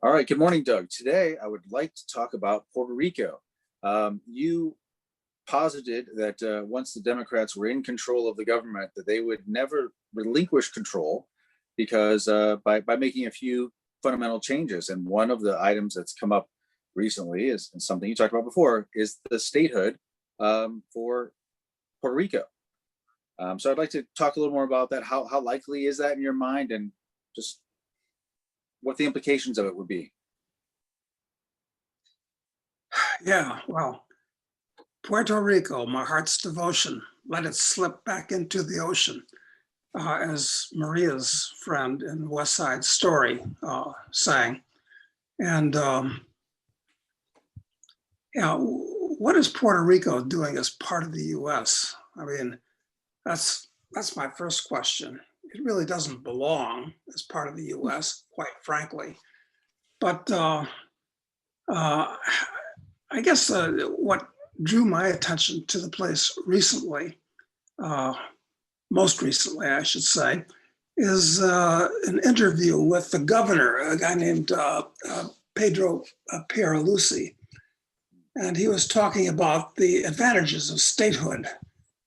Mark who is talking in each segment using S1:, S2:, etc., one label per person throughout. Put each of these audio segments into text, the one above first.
S1: All right, good morning, Doug. Today, I would like to talk about Puerto Rico. You posited that once the Democrats were in control of the government, that they would never relinquish control because by making a few fundamental changes. And one of the items that's come up recently is and something you talked about before is the statehood for Puerto Rico. So I'd like to talk a little more about that. How likely is that in your mind, and just what the implications of it would be?
S2: Yeah, well, Puerto Rico, my heart's devotion, let it slip back into the ocean, as Maria's friend in West Side Story sang. And what is Puerto Rico doing as part of the U.S.? I mean, that's my first question. It really doesn't belong as part of the U.S., quite frankly. But I guess what drew my attention to the place recently, most recently, I should say, is an interview with the governor, a guy named Pedro Pierluisi. And he was talking about the advantages of statehood,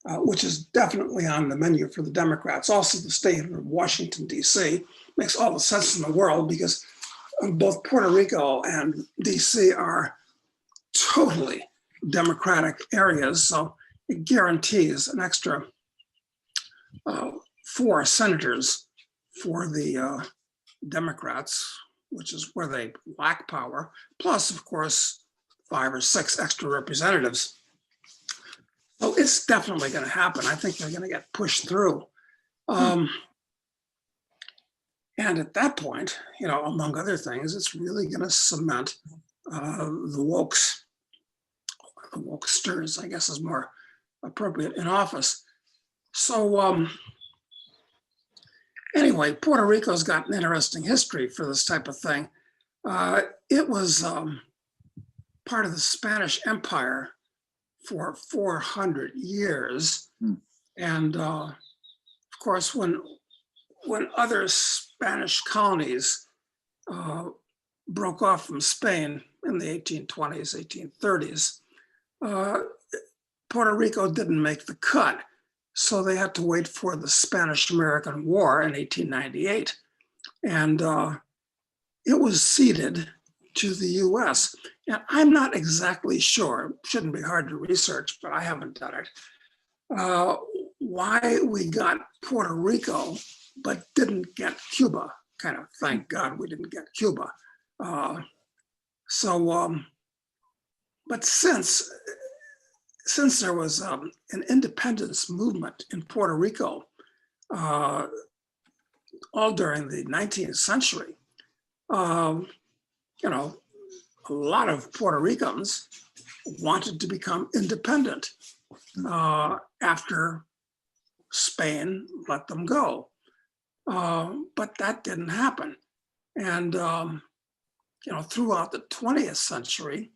S2: which is definitely on the menu for the Democrats. Also, the statehood of Washington, D.C. makes all the sense in the world because both Puerto Rico and D.C. are totally Democratic areas, so it guarantees an extra 4 senators for the Democrats, which is where they lack power, plus, of course, 5 or 6 extra representatives. So it's definitely going to happen. I think they're going to get pushed through. And at that point, among other things, it's really going to cement the wokesters, I guess is more appropriate, in office. So anyway, Puerto Rico's got an interesting history for this type of thing. It was part of the Spanish Empire for 400 years. And of course, when other Spanish colonies broke off from Spain in the 1820s, 1830s, Puerto Rico didn't make the cut. So they had to wait for the Spanish-American War in 1898. And it was ceded to the US. And I'm not exactly sure, it shouldn't be hard to research, but I haven't done it, why we got Puerto Rico, but didn't get Cuba. Kind of, thank God we didn't get Cuba. But since there was an independence movement in Puerto Rico all during the 19th century, a lot of Puerto Ricans wanted to become independent after Spain let them go. But that didn't happen. And, throughout the 20th century,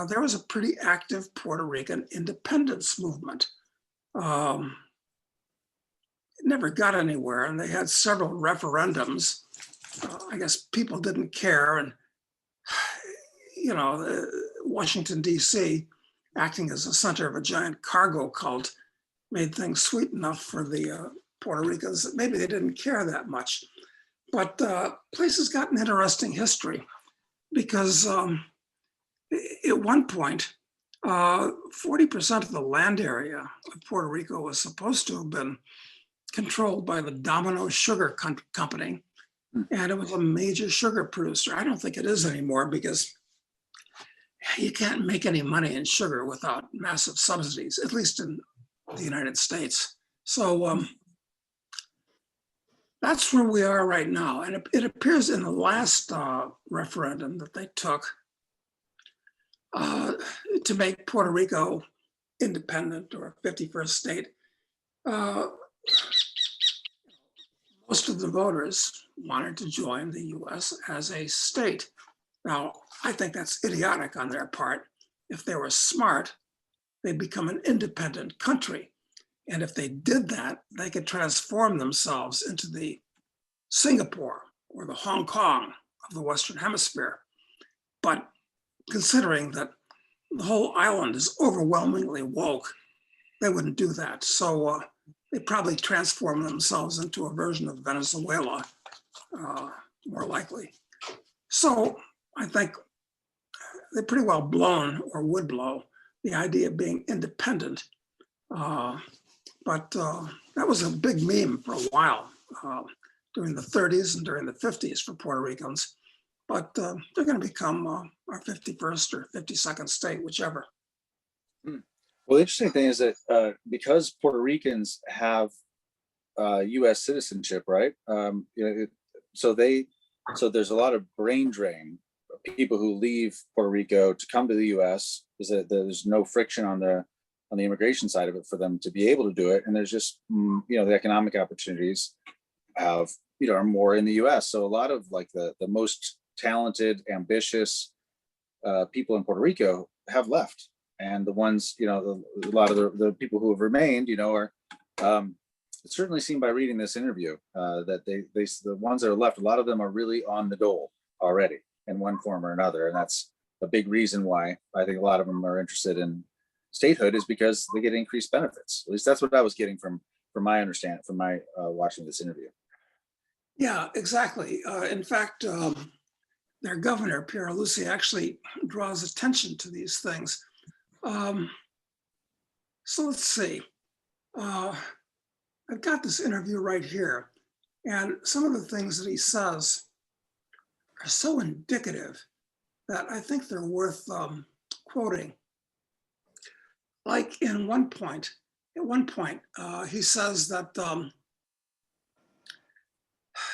S2: there was a pretty active Puerto Rican independence movement. It never got anywhere, and they had several referendums. I guess people didn't care, and Washington, D.C., acting as a center of a giant cargo cult, made things sweet enough for the Puerto Ricans that maybe they didn't care that much. But place has got an interesting history because at one point, 40% of the land area of Puerto Rico was supposed to have been controlled by the Domino Sugar Company, and it was a major sugar producer. I don't think it is anymore because you can't make any money in sugar without massive subsidies, at least in the United States. So that's where we are right now. And it appears in the last referendum that they took to make Puerto Rico independent or a 51st state, most of the voters wanted to join the US as a state. Now, I think that's idiotic on their part. If they were smart, they'd become an independent country. And if they did that, they could transform themselves into the Singapore or the Hong Kong of the Western Hemisphere. But considering that the whole island is overwhelmingly woke, they wouldn't do that. So they probably transform themselves into a version of Venezuela, more likely. So I think they pretty well blown, or would blow, the idea of being independent. But that was a big meme for a while, during the 30s and during the 50s for Puerto Ricans. But they're going to become our 51st or 52nd state, whichever.
S1: Well, the interesting thing is that because Puerto Ricans have U.S. citizenship, right? So there's a lot of brain drain of people who leave Puerto Rico to come to the U.S. Is that there's no friction on the immigration side of it for them to be able to do it, and there's just the economic opportunities are more in the U.S. So a lot of like the most talented, ambitious people in Puerto Rico have left, and the ones a lot of the people who have remained are it certainly seemed by reading this interview that the ones that are left, a lot of them are really on the dole already in one form or another, and that's a big reason why I think a lot of them are interested in statehood, is because they get increased benefits. At least that's what I was getting from my understanding, from my watching this interview.
S2: Yeah, exactly. In fact, their governor, Pierre Lucy, actually draws attention to these things. So let's see. I've got this interview right here, and some of the things that he says are so indicative that I think they're worth quoting. Like at one point, he says that,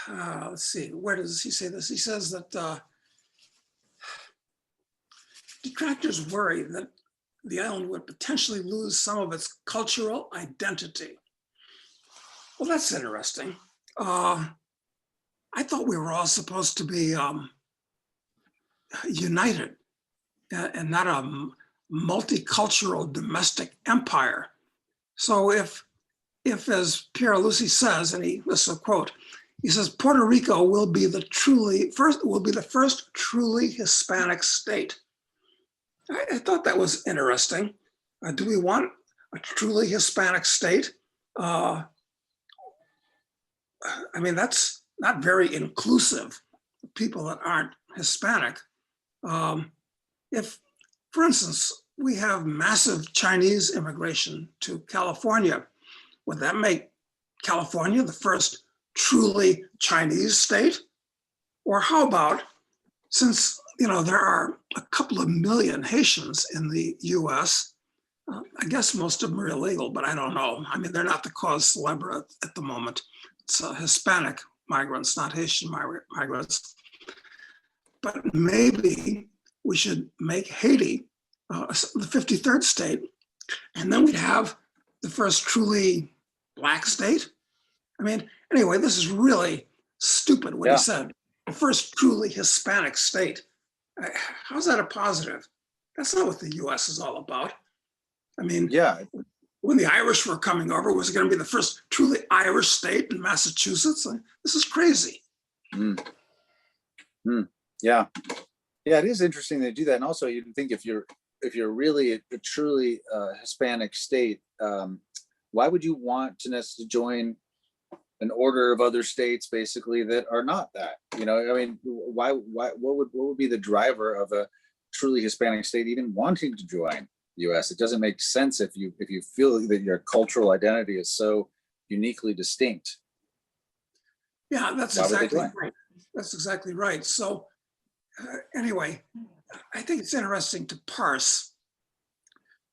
S2: let's see, where does he say this? He says that detractors worry that the island would potentially lose some of its cultural identity. Well, that's interesting. I thought we were all supposed to be united and not a multicultural domestic empire. So if as Pierre Lucy says, and this is a quote, he says, Puerto Rico will be the first truly Hispanic state. I thought that was interesting. Do we want a truly Hispanic state? I mean, that's not very inclusive of people that aren't Hispanic. If, for instance, we have massive Chinese immigration to California, would that make California the first truly Chinese state? Or how about, since there are a couple of million Haitians in the US, I guess most of them are illegal, but I don't know. I mean, they're not the cause célèbre at the moment. It's Hispanic migrants, not Haitian migrants. But maybe we should make Haiti the 53rd state, and then we'd have the first truly Black state. I mean, anyway, this is really stupid what he said. The first truly Hispanic state. How's that a positive? That's not what the US is all about. I mean, when the Irish were coming over, was it going to be the first truly Irish state in Massachusetts? This is crazy.
S1: Yeah, it is interesting they do that. And also, you think if you're really a truly Hispanic state, why would you want to join an order of other states basically that are not that? I mean, what would be the driver of a truly Hispanic state even wanting to join the US? It doesn't make sense if you feel that your cultural identity is so uniquely distinct.
S2: Yeah, that's exactly right. That's exactly right. So anyway, I think it's interesting to parse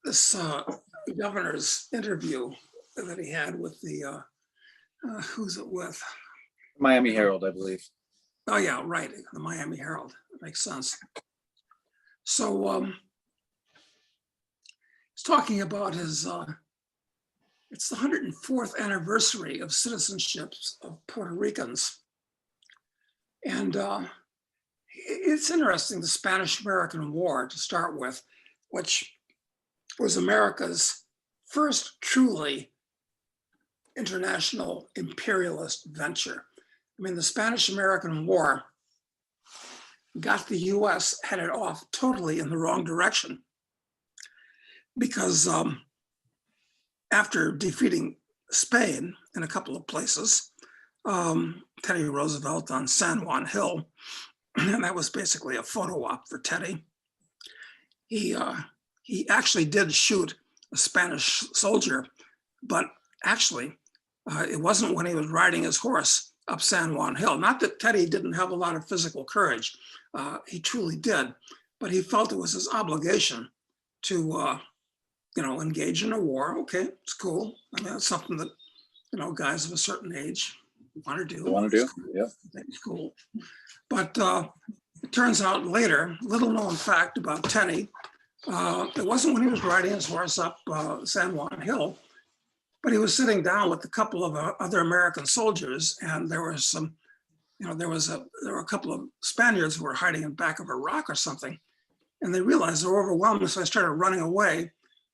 S2: this governor's interview that he had with the, who's it with?
S1: Miami Herald, I believe.
S2: Oh yeah, right, the Miami Herald. That makes sense. So he's talking about his, it's the 104th anniversary of citizenship of Puerto Ricans. And it's interesting, the Spanish-American War, to start with, which was America's first truly international imperialist venture. I mean, the Spanish-American War got the US headed off totally in the wrong direction. Because after defeating Spain in a couple of places, Teddy Roosevelt on San Juan Hill, and that was basically a photo op for Teddy. He actually did shoot a Spanish soldier, but actually it wasn't when he was riding his horse up San Juan Hill. Not that Teddy didn't have a lot of physical courage. He truly did, but he felt it was his obligation to engage in a war. Okay, it's cool. I mean, it's something that, guys of a certain age want to do.
S1: Cool. Yeah.
S2: It's cool. But it turns out later, little known fact about Teddy, it wasn't when he was riding his horse up San Juan Hill, but he was sitting down with a couple of other American soldiers, and there were some, there were a couple of Spaniards who were hiding in back of a rock or something, and they realized they were overwhelmed, so they started running away.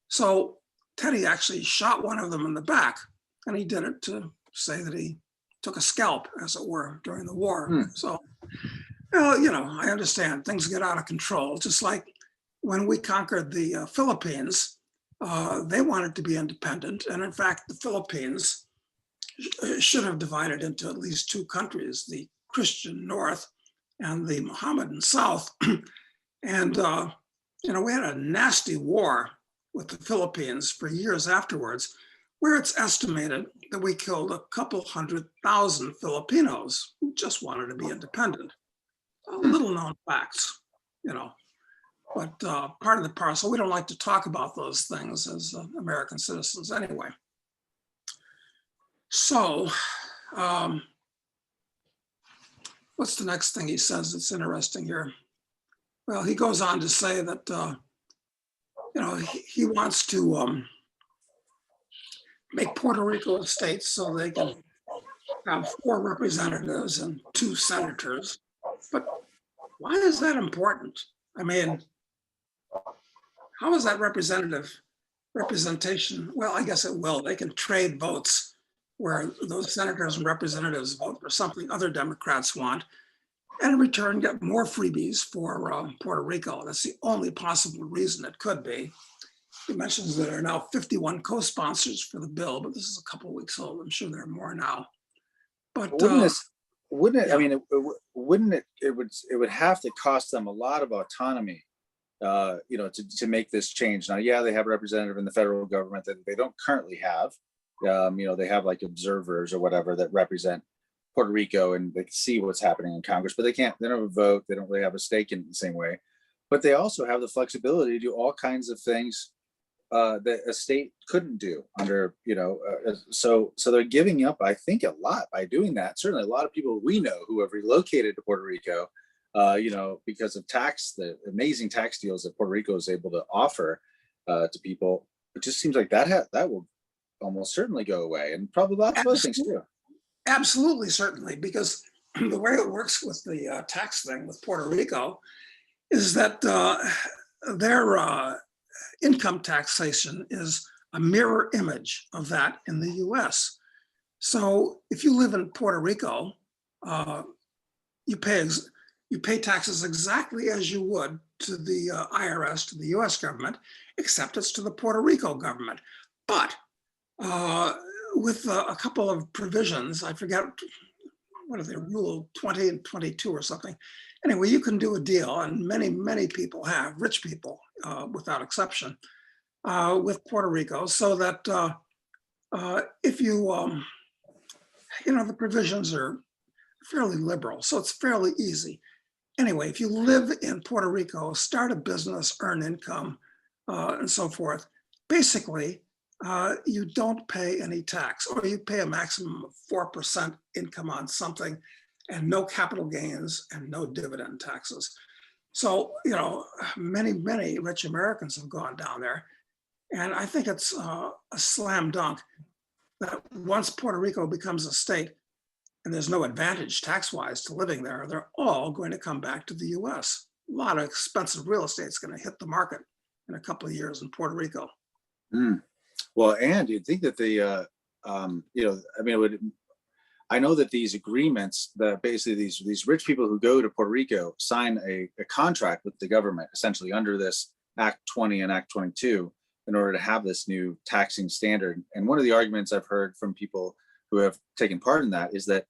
S2: So Teddy actually shot one of them in the back, and he did it to say that he took a scalp, as it were, during the war. So, I understand things get out of control, just like when we conquered the Philippines, they wanted to be independent. And in fact, the Philippines should have divided into at least two countries, the Christian North and the Mohammedan South. And, we had a nasty war with the Philippines for years afterwards, where it's estimated that we killed a couple 100,000 Filipinos who just wanted to be independent. Little known facts, but part of the parcel. We don't like to talk about those things as American citizens anyway. So what's the next thing he says that's interesting here? Well, he goes on to say that, he wants to make Puerto Rico a state so they can have 4 representatives and 2 senators. But why is that important? I mean, how is that representation? Well, I guess it will. They can trade votes where those senators and representatives vote for something other Democrats want, and in return get more freebies for Puerto Rico. That's the only possible reason it could be. He mentions that there are now 51 co-sponsors for the bill, but this is a couple of weeks old. I'm sure there are more now. But
S1: wouldn't it?
S2: yeah.
S1: I mean, wouldn't it? It would have to cost them a lot of autonomy, to make this change. Now, yeah, they have a representative in the federal government that they don't currently have. They have like observers or whatever that represent Puerto Rico, and they can see what's happening in Congress, but they don't have a vote. They don't really have a stake in it the same way. But they also have the flexibility to do all kinds of things that a state couldn't do under, so they're giving up, I think, a lot by doing that. Certainly a lot of people we know who have relocated to Puerto Rico, because of the amazing tax deals that Puerto Rico is able to offer to people. It just seems like that will almost certainly go away, and probably lots of other things too.
S2: Absolutely, certainly, because the way it works with the tax thing with Puerto Rico is that their income taxation is a mirror image of that in the US. So if you live in Puerto Rico, you pay taxes exactly as you would to the IRS, to the US government, except it's to the Puerto Rico government. But with a couple of provisions, I forget, what are they, Rule 20 and 22 or something. Anyway, you can do a deal, and many, many people have, rich people without exception, with Puerto Rico, so that if you, the provisions are fairly liberal, so it's fairly easy. Anyway, if you live in Puerto Rico, start a business, earn income, and so forth, basically, you don't pay any tax, or you pay a maximum of 4% income on something, and no capital gains and no dividend taxes. So, many, many rich Americans have gone down there. And I think it's a slam dunk that once Puerto Rico becomes a state and there's no advantage tax-wise to living there, they're all going to come back to the US. A lot of expensive real estate is going to hit the market in a couple of years in Puerto Rico.
S1: Well, and you'd think that I know that these agreements, that basically these rich people who go to Puerto Rico sign a contract with the government, essentially under this Act 20 and Act 22, in order to have this new taxing standard. And one of the arguments I've heard from people who have taken part in that is that,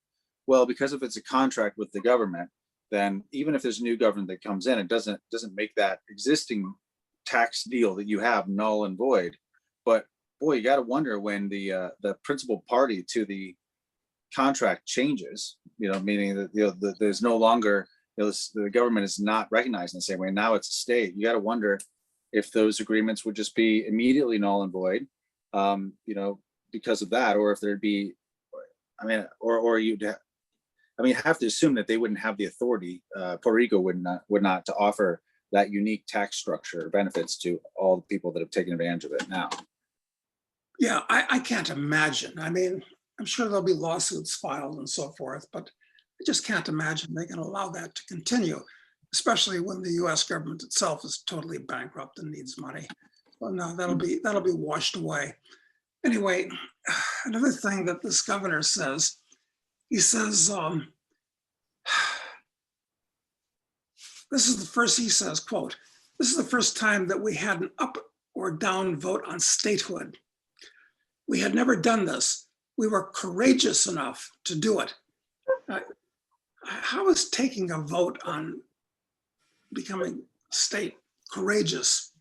S1: well, because if it's a contract with the government, then even if there's a new government that comes in, it doesn't make that existing tax deal that you have null and void. But boy, you got to wonder when the principal party to the contract changes, meaning that there's no longer, the government is not recognized in the same way. Now it's a state. You got to wonder if those agreements would just be immediately null and void, because of that, or if there'd be, or you'd have to assume that they wouldn't have the authority. Puerto Rico would not to offer that unique tax structure or benefits to all the people that have taken advantage of it now.
S2: Yeah, I can't imagine. I mean, I'm sure there'll be lawsuits filed and so forth, but I just can't imagine they can allow that to continue, especially when the US government itself is totally bankrupt and needs money. Well, no, that'll be washed away. Anyway, another thing that this governor says, he says, this is the first, he says, quote, "This is the first time that we had an up or down vote on statehood. We had never done this. We were courageous enough to do it." How is taking a vote on becoming state courageous?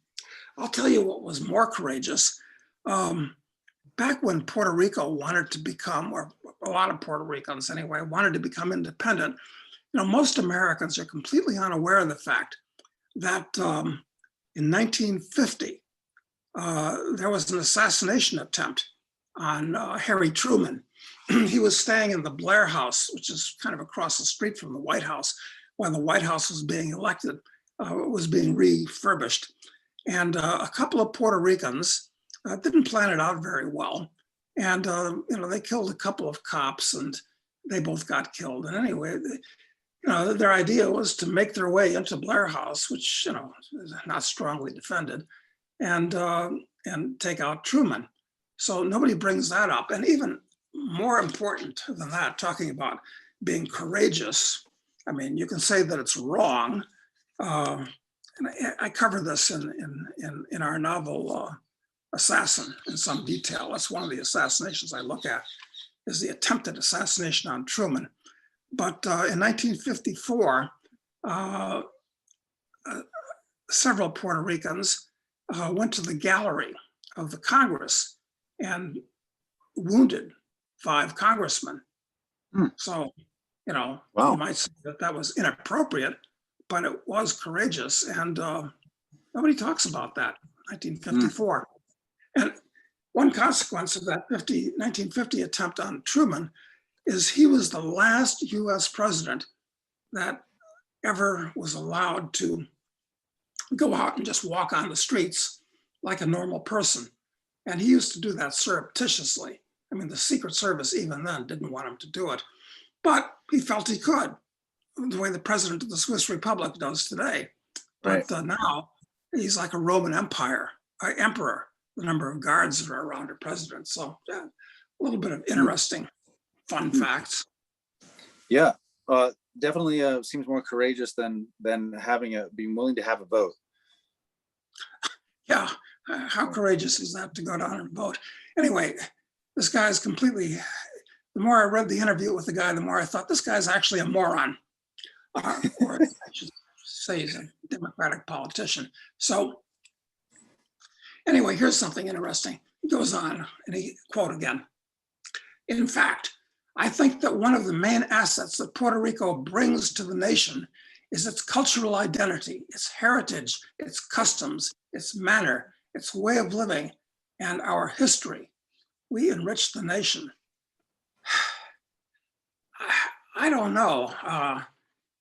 S2: I'll tell you what was more courageous. Back when Puerto Rico wanted to become, or a lot of Puerto Ricans anyway, wanted to become independent, most Americans are completely unaware of the fact that in 1950, there was an assassination attempt on Harry Truman. He was staying in the Blair House, which is kind of across the street from the White House, when the White House was being elected, was being refurbished. And a couple of Puerto Ricans didn't plan it out very well. And, they killed a couple of cops and they both got killed. And anyway, their idea was to make their way into Blair House, which, is not strongly defended, and take out Truman. So nobody brings that up. And even more important than that, talking about being courageous, I mean, you can say that it's wrong. And I cover this in our novel, Assassin, in some detail. That's one of the assassinations I look at, is the attempted assassination on Truman. But in 1954, several Puerto Ricans went to the gallery of the Congress and wounded 5 congressmen. So,
S1: Wow.
S2: You might say that was inappropriate, but it was courageous. And nobody talks about that, 1954. And one consequence of that 1950 attempt on Truman is he was the last US president that ever was allowed to go out and just walk on the streets like a normal person. And he used to do that surreptitiously. I mean, the Secret Service even then didn't want him to do it, but he felt he could, the way the president of the Swiss Republic does today. But now he's like a Roman emperor, the number of guards that are around a president. So yeah, a little bit of interesting, fun facts.
S1: Yeah, definitely seems more courageous than being willing to have a vote.
S2: Yeah, how courageous is that to go down and vote? Anyway, this guy's completely, the more I read the interview with the guy, the more I thought this guy's actually a moron. Or I should say he's a Democratic politician. So anyway, here's something interesting. He goes on and he quote again. "In fact, I think that one of the main assets that Puerto Rico brings to the nation is its cultural identity, its heritage, its customs, its manner, its way of living, and our history. We enrich the nation." I don't know.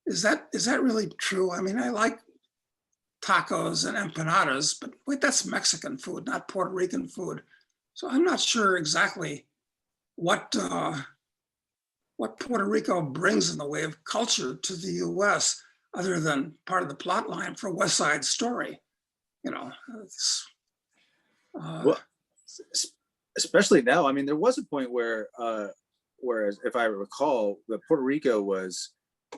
S2: Is that really true? I mean, I like tacos and empanadas, but wait, that's Mexican food, not Puerto Rican food. So I'm not sure exactly what Puerto Rico brings in the way of culture to the US, other than part of the plot line for West Side Story.
S1: Well, especially now. I mean, there was a point where whereas if I recall, the Puerto Rico was,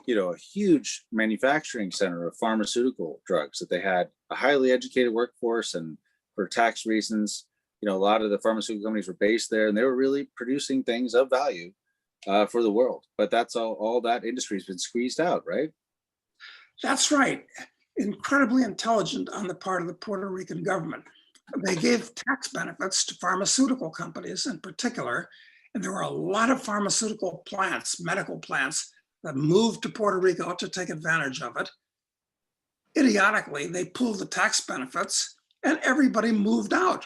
S1: a huge manufacturing center of pharmaceutical drugs, that they had a highly educated workforce, and for tax reasons, a lot of the pharmaceutical companies were based there, and they were really producing things of value for the world. But that's all that industry's been squeezed out, right?
S2: That's right. Incredibly intelligent on the part of the Puerto Rican government. They gave tax benefits to pharmaceutical companies in particular, and there were a lot of pharmaceutical plants, medical plants, that moved to Puerto Rico to take advantage of it. Idiotically, they pulled the tax benefits and everybody moved out.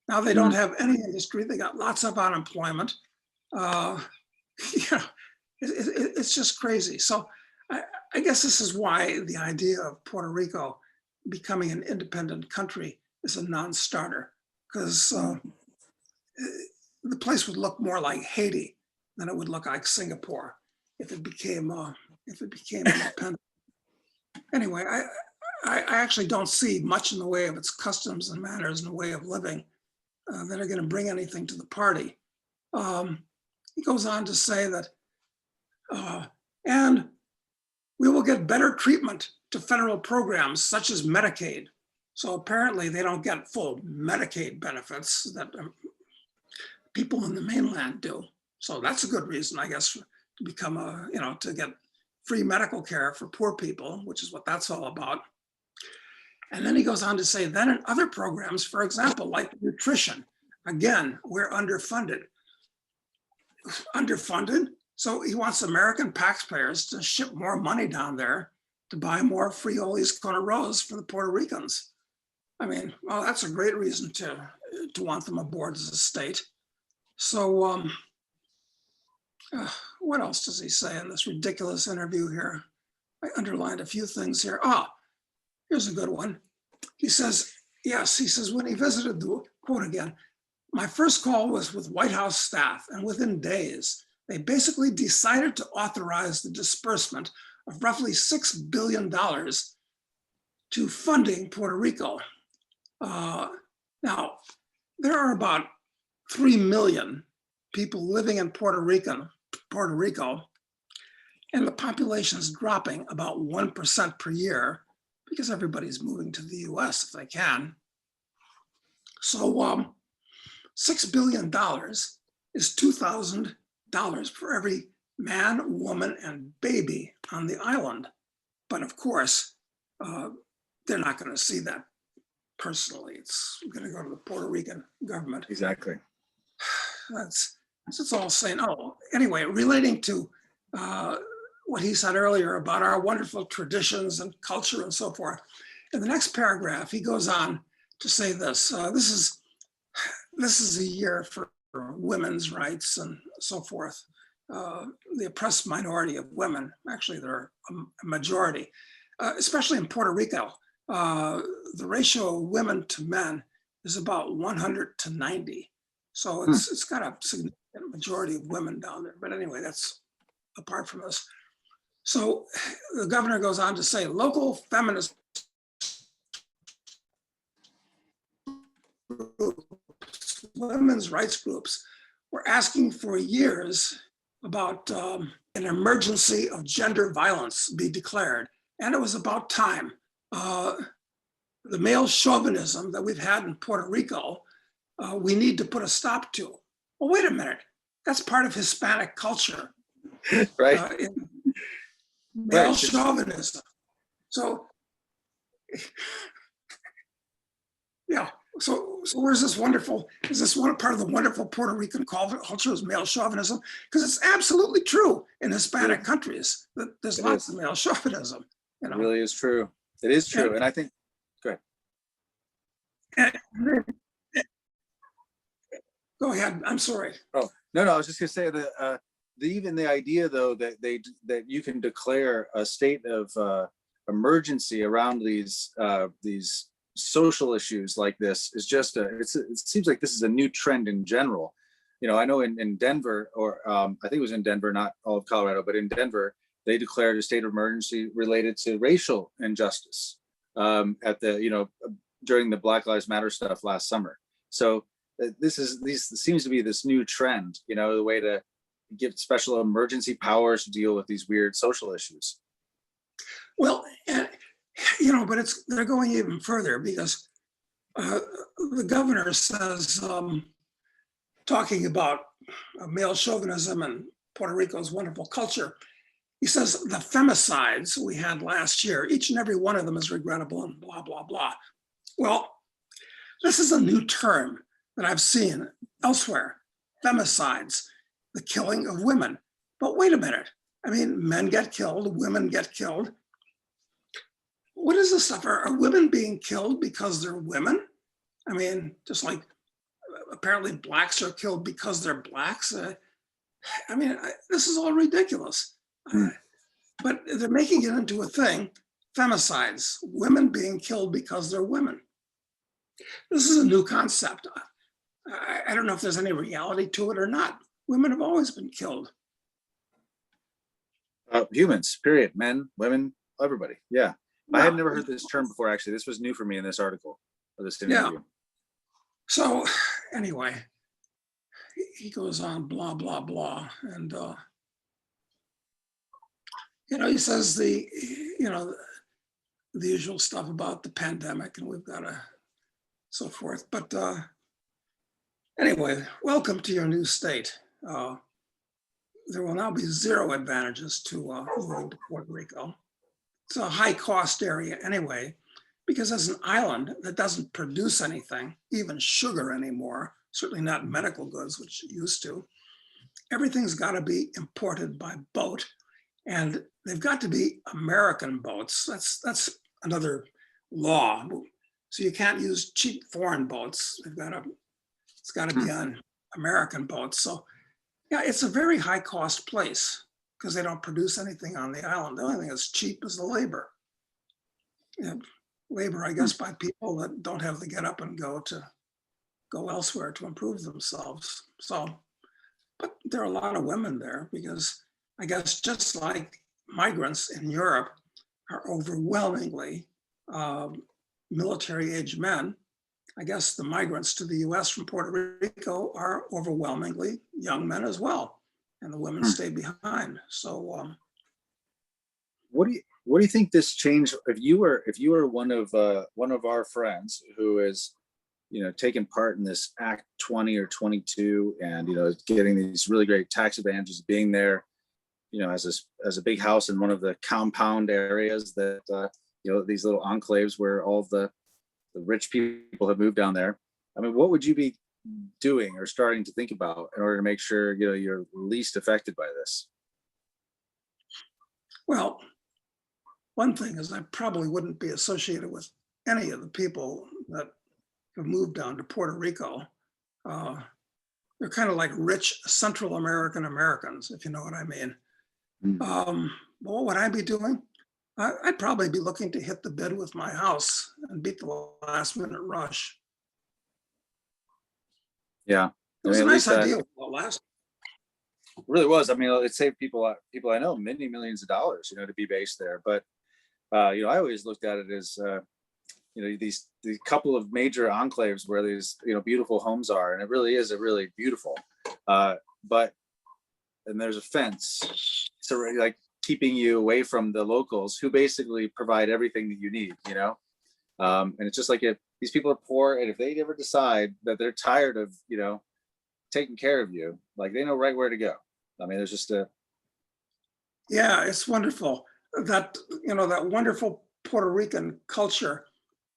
S2: Now they don't have any industry. They got lots of unemployment. It's just crazy. So I guess this is why the idea of Puerto Rico becoming an independent country is a non-starter, because the place would look more like Haiti than it would look like Singapore if it became independent. Anyway, I actually don't see much in the way of its customs and manners and the way of living that are going to bring anything to the party. He goes on to say that, and we will get better treatment to federal programs such as Medicaid. So apparently they don't get full Medicaid benefits that people in the mainland do. So that's a good reason, I guess, to become to get free medical care for poor people, which is what that's all about. And then he goes on to say, then in other programs, for example, like nutrition, again, we're underfunded. So he wants American taxpayers to ship more money down there to buy more frijoles con arroz for the Puerto Ricans. I mean, well, that's a great reason to want them aboard as a state. So what else does he say in this ridiculous interview here? I underlined a few things here. Here's a good one. He says, when he visited the, quote again, my first call was with White House staff, and within days, they basically decided to authorize the disbursement of roughly $6 billion to funding Puerto Rico. Now, there are about 3 million people living in Puerto Rico, and the population is dropping about 1% per year because everybody's moving to the US if they can. So $6 billion is $2,000 for every man, woman, and baby on the island. But of course, they're not going to see that personally. It's going to go to the Puerto Rican government.
S1: Exactly.
S2: That's all saying. Anyway, relating to what he said earlier about our wonderful traditions and culture and so forth. In the next paragraph, he goes on to say this. This is a year for women's rights and so forth. The oppressed minority of women, actually they're a majority, especially in Puerto Rico. The ratio of women to men is about 100 to 90. So it's got a significant majority of women down there. But anyway, that's apart from this. So the governor goes on to say, local feminist groups, women's rights groups were asking for years about an emergency of gender violence be declared. And it was about time. The male chauvinism that we've had in Puerto Rico, we need to put a stop to. Well, wait a minute. That's part of Hispanic culture.
S1: Right.
S2: Male chauvinism. So, yeah. So where's this wonderful, is this one part of the wonderful Puerto Rican culture is male chauvinism? Because it's absolutely true in Hispanic countries that there's lots of male chauvinism.
S1: It really is true. It is true. And I think, go ahead.
S2: Go ahead. I'm sorry.
S1: Oh, no, I was just gonna say that even the idea though that you can declare a state of emergency around these social issues like this is just it seems like this is a new trend in general. I know in Denver, or I think it was in Denver, not all of Colorado, but in Denver, they declared a state of emergency related to racial injustice at the during the Black Lives Matter stuff last summer. So this seems to be this new trend, the way to give special emergency powers to deal with these weird social issues.
S2: Well, and, but they're going even further because the governor says, talking about male chauvinism and Puerto Rico's wonderful culture, he says the femicides we had last year, each and every one of them is regrettable and blah, blah, blah. Well, this is a new term that I've seen elsewhere, femicides, the killing of women. But wait a minute. I mean, men get killed, women get killed. What is this stuff? Are women being killed because they're women? I mean, just like apparently blacks are killed because they're blacks. This is all ridiculous. But they're making it into a thing, femicides, women being killed because they're women. This is a new concept. I don't know if there's any reality to it or not. Women have always been killed.
S1: Humans, period. Men, women, everybody. Yeah.
S2: Yeah.
S1: I had never heard this term before, actually. This was new for me in this article or this interview.
S2: Yeah. So anyway, he goes on, blah, blah, blah. And, he says the usual stuff about the pandemic and we've got to so forth. But anyway, welcome to your new state. There will now be zero advantages to moving to Puerto Rico. It's a high cost area anyway, because as an island that doesn't produce anything, even sugar anymore, certainly not medical goods, which it used to, everything's got to be imported by boat. And they've got to be American boats. That's another law. So you can't use cheap foreign boats. It's got to be on American boats. So yeah, it's a very high cost place because they don't produce anything on the island. The only thing that's cheap is the labor. Labor, I guess, by people that don't have the get up and go elsewhere to improve themselves. So, but there are a lot of women there because I guess just like migrants in Europe are overwhelmingly military-age men, I guess the migrants to the US from Puerto Rico are overwhelmingly young men as well, and the women stay behind. So
S1: what do you think this change, if you were one of our friends who is taking part in this Act 20 or 22 and getting these really great tax advantages, being there as a big house in one of the compound areas that these little enclaves where all the rich people have moved down there. I mean, what would you be doing or starting to think about in order to make sure you're least affected by this?
S2: Well, one thing is I probably wouldn't be associated with any of the people that have moved down to Puerto Rico. They're kind of like rich Central American Americans, if you know what I mean. What would I be doing? I'd probably be looking to hit the bid with my house and beat the last minute rush.
S1: Yeah.
S2: It was a nice idea. It
S1: really was. I mean, it saved people I know many millions of dollars, to be based there. But I always looked at it as these couple of major enclaves where these beautiful homes are, and it really is really beautiful. But there's a fence, so like keeping you away from the locals who basically provide everything that you need. And it's just like if these people are poor, and if they ever decide that they're tired of taking care of you, like they know right where to go. I mean, there's just
S2: yeah, it's wonderful that that wonderful Puerto Rican culture.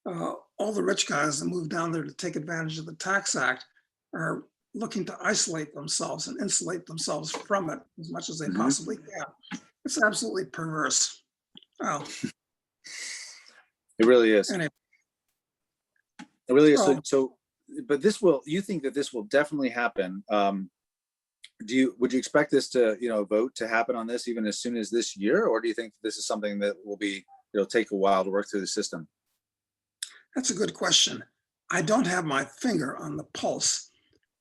S2: All the rich guys that move down there to take advantage of the Tax Act are looking to isolate themselves and insulate themselves from it as much as they possibly can. It's absolutely perverse. Oh,
S1: it really is.
S2: Anyway.
S1: It really is. So, but you think that this will definitely happen? Would you expect this to, vote to happen on this even as soon as this year, or do you think this is something that will be, take a while to work through the system?
S2: That's a good question. I don't have my finger on the pulse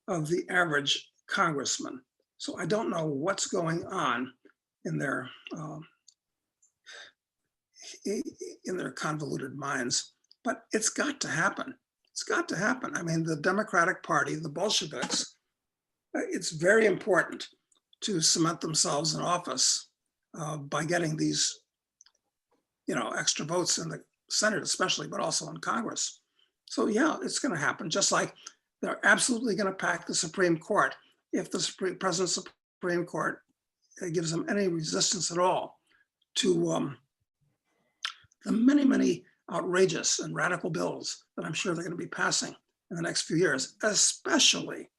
S2: of the average congressman, so I don't know what's going on in their convoluted minds. But it's got to happen. It's got to happen. I mean, the Democratic Party, the Bolsheviks, it's very important to cement themselves in office by getting these, extra votes in the Senate especially, but also in Congress. So yeah, it's going to happen. Just like they're absolutely going to pack the Supreme Court if the President's Supreme Court gives them any resistance at all to the many, many outrageous and radical bills that I'm sure they're going to be passing in the next few years, especially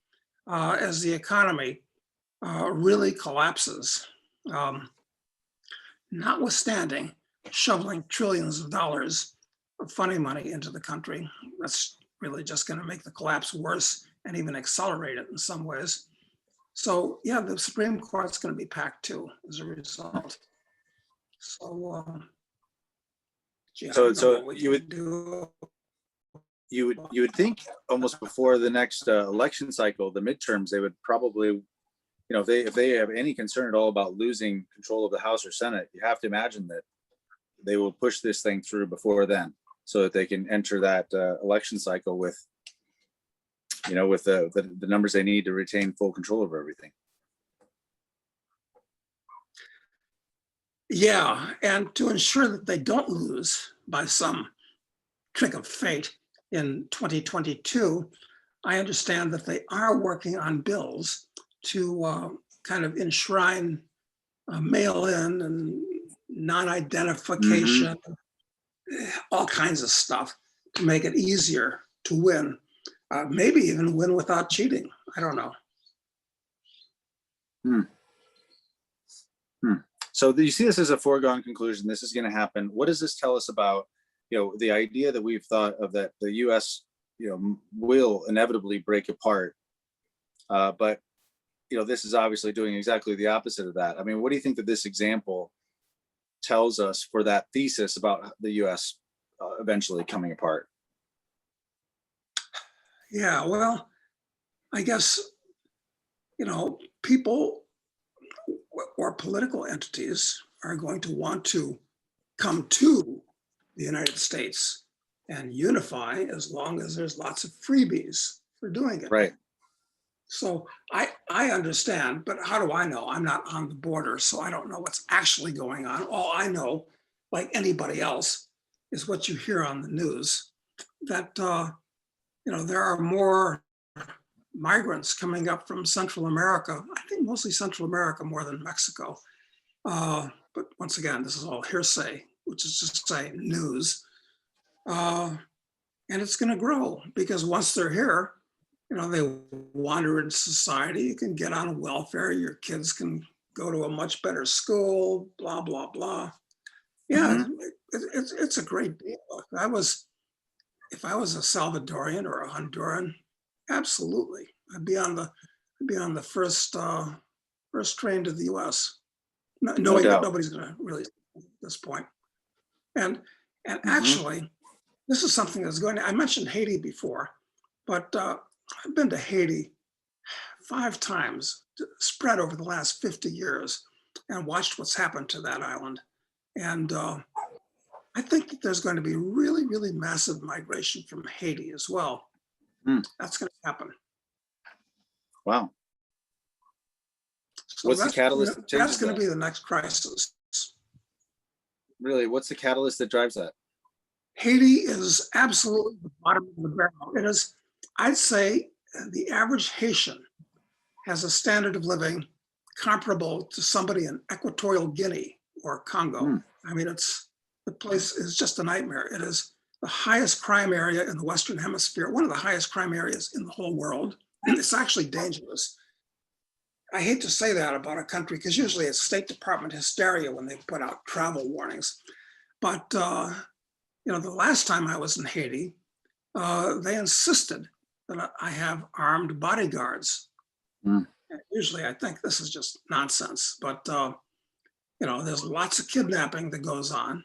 S2: as the economy really collapses, notwithstanding shoveling trillions of dollars of funny money into the country. That's really just going to make the collapse worse and even accelerate it in some ways. So yeah, the Supreme Court's going to be packed too as a result. So,
S1: So you would think almost before the next election cycle, the midterms, they would probably, if they have any concern at all about losing control of the House or Senate, you have to imagine that they will push this thing through before then, so that they can enter that election cycle with, with the numbers they need to retain full control over everything.
S2: Yeah, and to ensure that they don't lose by some trick of fate in 2022, I understand that they are working on bills to kind of enshrine mail-in and non-identification, all kinds of stuff to make it easier to win. Maybe even win without cheating. I don't know.
S1: So do you see this as a foregone conclusion? This is going to happen. What does this tell us about, the idea that we've thought of, that the U.S., will inevitably break apart? But, this is obviously doing exactly the opposite of that. I mean, what do you think that this example tells us for that thesis about the U.S. Eventually coming apart?
S2: Yeah, well, I guess, people or political entities are going to want to come to the United States and unify as long as there's lots of freebies for doing it.
S1: Right.
S2: So I understand, but how do I know? I'm not on the border, so I don't know what's actually going on. All I know, like anybody else, is what you hear on the news, that, there are more migrants coming up from Central America. I think mostly Central America more than Mexico. But once again, this is all hearsay, which is just say news. And it's going to grow because once they're here, they wander into society. You can get on welfare. Your kids can go to a much better school, blah, blah, blah. Yeah, it's a great deal. If I was a Salvadorian or a Honduran, absolutely, I'd be on the first train to the U.S., knowing that nobody's going to really at this point. And actually, this is something that's going to. I mentioned Haiti before, but I've been to Haiti 5 times, spread over the last 50 years, and watched what's happened to that island. And I think that there's going to be really, really massive migration from Haiti as well. That's going to happen.
S1: Wow.
S2: So
S1: what's the catalyst?
S2: That's going to be the next crisis.
S1: Really, what's the catalyst that drives that?
S2: Haiti is absolutely the bottom of the barrel. It is, I'd say, the average Haitian has a standard of living comparable to somebody in Equatorial Guinea or Congo. I mean, the place is just a nightmare. It is the highest crime area in the Western Hemisphere, one of the highest crime areas in the whole world. And it's actually dangerous. I hate to say that about a country because usually it's State Department hysteria when they put out travel warnings. But the last time I was in Haiti, they insisted that I have armed bodyguards. Usually I think this is just nonsense, but there's lots of kidnapping that goes on,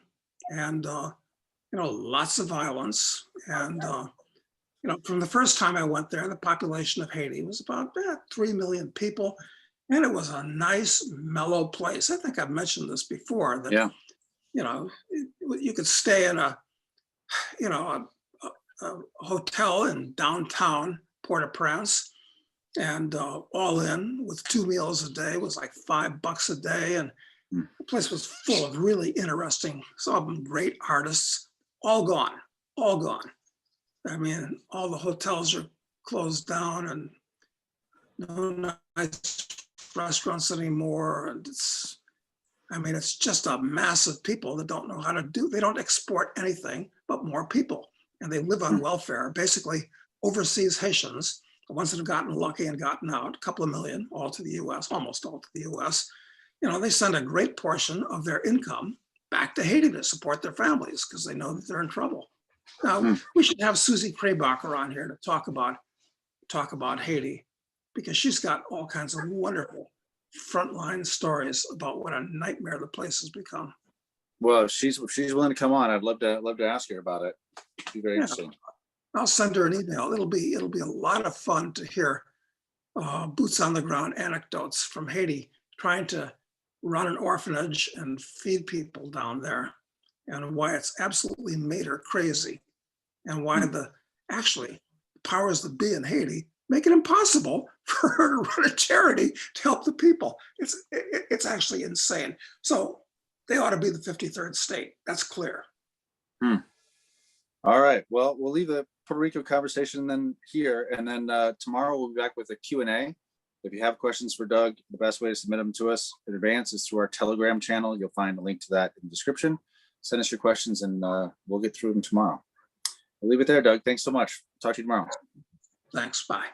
S2: and lots of violence. And from the first time I went there, the population of Haiti was about 3 million people, and it was a nice, mellow place. I think I've mentioned this before. That you could stay in a hotel in downtown Port-au-Prince, And all in with 2 meals a day was like $5 a day. And
S1: Mm.
S2: the place was full of really interesting, some of them great artists, all gone, all gone. I mean, all the hotels are closed down and no nice restaurants anymore. And it's just a mass of people that don't know how to they don't export anything but more people. And they live on welfare, basically overseas Haitians, the ones that have gotten lucky and gotten out, a couple of million, all to the US, almost all to the US. They send a great portion of their income back to Haiti to support their families because they know that they're in trouble. Now, we should have Susie Kraybacher on here to talk about Haiti, because she's got all kinds of wonderful frontline stories about what a nightmare the place has become.
S1: Well, she's willing to come on. I'd love to ask her about it. It'd be very interesting.
S2: I'll send her an email. It'll be a lot of fun to hear boots on the ground anecdotes from Haiti, trying to run an orphanage and feed people down there, and why it's absolutely made her crazy, and why the powers that be in Haiti make it impossible for her to run a charity to help the people. It's actually insane. So they ought to be the 53rd state. That's clear.
S1: All right. Well, we'll leave the Puerto Rico conversation then here, and then tomorrow we'll be back with a Q&A. If you have questions for Doug, the best way to submit them to us in advance is through our Telegram channel. You'll find a link to that in the description. Send us your questions and we'll get through them tomorrow. We'll leave it there, Doug. Thanks so much. Talk to you tomorrow.
S2: Thanks. Bye.